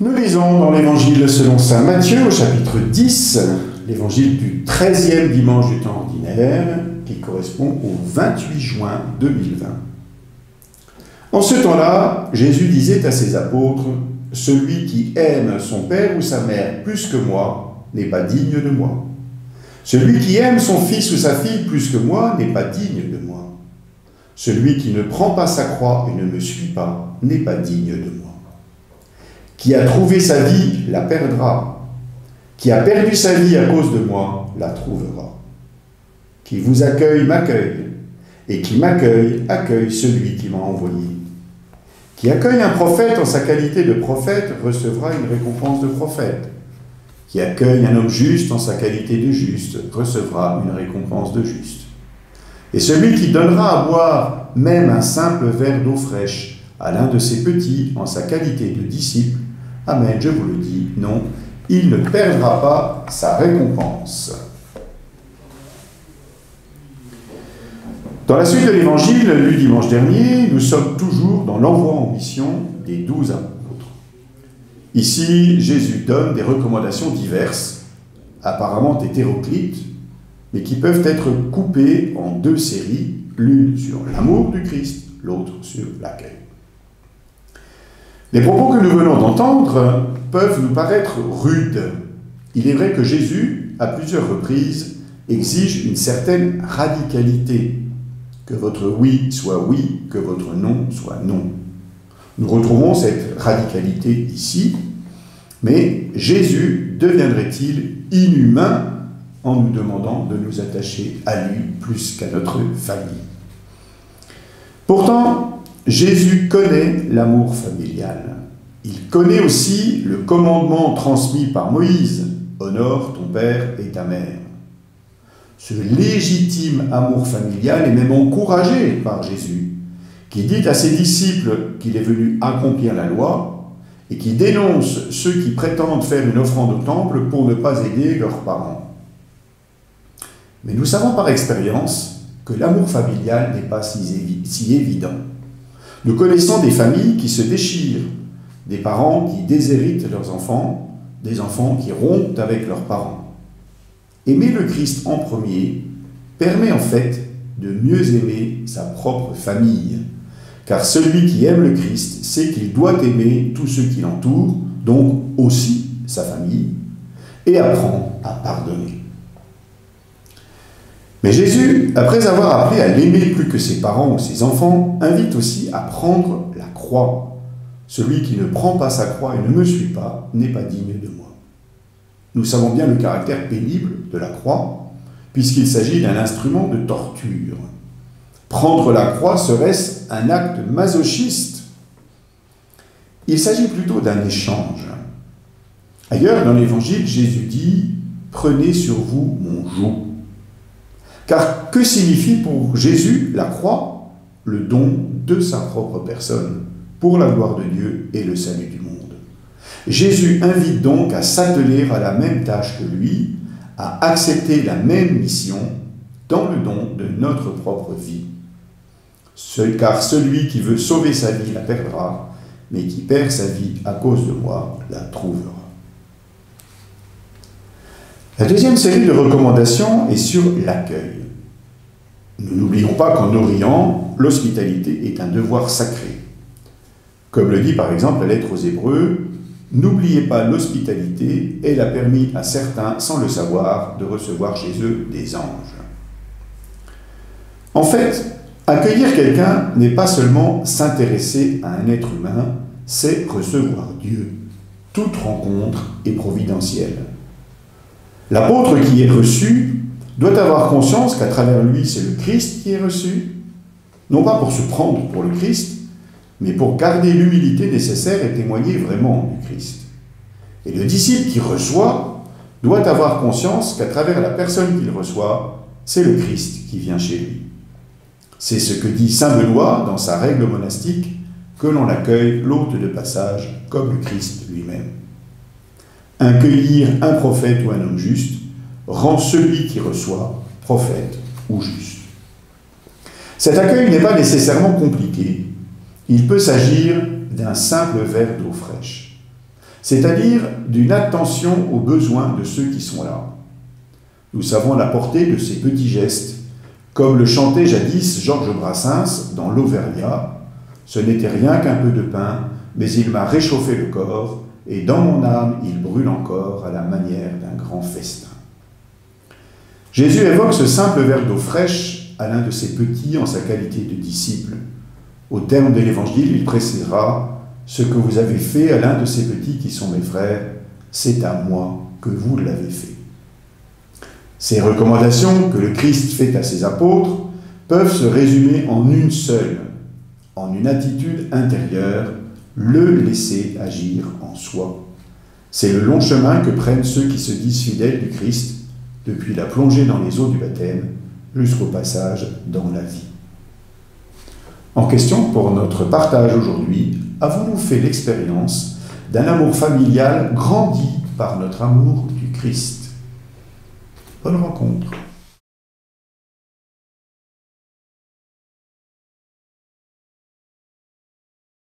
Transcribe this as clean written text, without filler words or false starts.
Nous lisons dans l'Évangile selon saint Matthieu au chapitre 10, l'Évangile du 13e dimanche du temps ordinaire, qui correspond au 28 juin 2020. En ce temps-là, Jésus disait à ses apôtres, « Celui qui aime son père ou sa mère plus que moi n'est pas digne de moi. Celui qui aime son fils ou sa fille plus que moi n'est pas digne de moi. Celui qui ne prend pas sa croix et ne me suit pas n'est pas digne de moi. Qui a trouvé sa vie la perdra. Qui a perdu sa vie à cause de moi la trouvera. Qui vous accueille m'accueille, et qui m'accueille accueille celui qui m'a envoyé. Qui accueille un prophète en sa qualité de prophète recevra une récompense de prophète. Qui accueille un homme juste en sa qualité de juste recevra une récompense de juste. Et celui qui donnera à boire même un simple verre d'eau fraîche à l'un de ses petits en sa qualité de disciple, amen, je vous le dis, non, il ne perdra pas sa récompense. » Dans la suite de l'Évangile lu dimanche dernier, nous sommes toujours dans l'envoi en mission des 12 apôtres. Ici, Jésus donne des recommandations diverses, apparemment hétéroclites, mais qui peuvent être coupées en deux séries, l'une sur l'amour du Christ, l'autre sur l'accueil. Les propos que nous venons d'entendre peuvent nous paraître rudes. Il est vrai que Jésus, à plusieurs reprises, exige une certaine radicalité. Que votre oui soit oui, que votre non soit non. Nous retrouvons cette radicalité ici, mais Jésus deviendrait-il inhumain en nous demandant de nous attacher à lui plus qu'à notre famille? Pourtant, Jésus connaît l'amour familial. Il connaît aussi le commandement transmis par Moïse, « Honore ton père et ta mère ». Ce légitime amour familial est même encouragé par Jésus, qui dit à ses disciples qu'il est venu accomplir la loi et qui dénonce ceux qui prétendent faire une offrande au temple pour ne pas aider leurs parents. Mais nous savons par expérience que l'amour familial n'est pas si évident. Nous connaissons des familles qui se déchirent, des parents qui déshéritent leurs enfants, des enfants qui rompent avec leurs parents. Aimer le Christ en premier permet en fait de mieux aimer sa propre famille. Car celui qui aime le Christ sait qu'il doit aimer tous ceux qui l'entourent, donc aussi sa famille, et apprend à pardonner. Mais Jésus, après avoir appelé à l'aimer plus que ses parents ou ses enfants, invite aussi à prendre la croix. Celui qui ne prend pas sa croix et ne me suit pas n'est pas digne de moi. Nous savons bien le caractère pénible de la croix, puisqu'il s'agit d'un instrument de torture. Prendre la croix serait-ce un acte masochiste? Il s'agit plutôt d'un échange. Ailleurs, dans l'Évangile, Jésus dit « Prenez sur vous mon joug ». Car que signifie pour Jésus la croix? Le don de sa propre personne, pour la gloire de Dieu et le salut du monde. Jésus invite donc à s'atteler à la même tâche que lui, à accepter la même mission dans le don de notre propre vie. Car celui qui veut sauver sa vie la perdra, mais qui perd sa vie à cause de moi la trouvera. La deuxième série de recommandations est sur l'accueil. Nous n'oublions pas qu'en Orient, l'hospitalité est un devoir sacré. Comme le dit par exemple la lettre aux Hébreux, « N'oubliez pas l'hospitalité, elle a permis à certains, sans le savoir, de recevoir chez eux des anges. » En fait, accueillir quelqu'un n'est pas seulement s'intéresser à un être humain, c'est recevoir Dieu. Toute rencontre est providentielle. L'apôtre qui est reçu doit avoir conscience qu'à travers lui, c'est le Christ qui est reçu, non pas pour se prendre pour le Christ, mais pour garder l'humilité nécessaire et témoigner vraiment du Christ. Et le disciple qui reçoit doit avoir conscience qu'à travers la personne qu'il reçoit, c'est le Christ qui vient chez lui. C'est ce que dit saint Benoît dans sa règle monastique, que l'on accueille l'hôte de passage comme le Christ lui-même. Accueillir un prophète ou un homme juste rend celui qui reçoit prophète ou juste. Cet accueil n'est pas nécessairement compliqué. Il peut s'agir d'un simple verre d'eau fraîche. c'est-à-dire d'une attention aux besoins de ceux qui sont là. Nous savons la portée de ces petits gestes, comme le chantait jadis Georges Brassens dans l'Auvergnat. Ce n'était rien qu'un peu de pain, mais il m'a réchauffé le corps, et dans mon âme il brûle encore à la manière d'un grand festin. Jésus évoque ce simple verre d'eau fraîche à l'un de ses petits en sa qualité de disciple. Au terme de l'évangile, il précisera « Ce que vous avez fait à l'un de ces petits qui sont mes frères, c'est à moi que vous l'avez fait. » Ces recommandations que le Christ fait à ses apôtres peuvent se résumer en une seule, en une attitude intérieure, le laisser agir en soi. C'est le long chemin que prennent ceux qui se disent fidèles du Christ, depuis la plongée dans les eaux du baptême jusqu'au passage dans la vie. En question pour notre partage aujourd'hui, avons-nous fait l'expérience d'un amour familial grandi par notre amour du Christ? Bonne rencontre.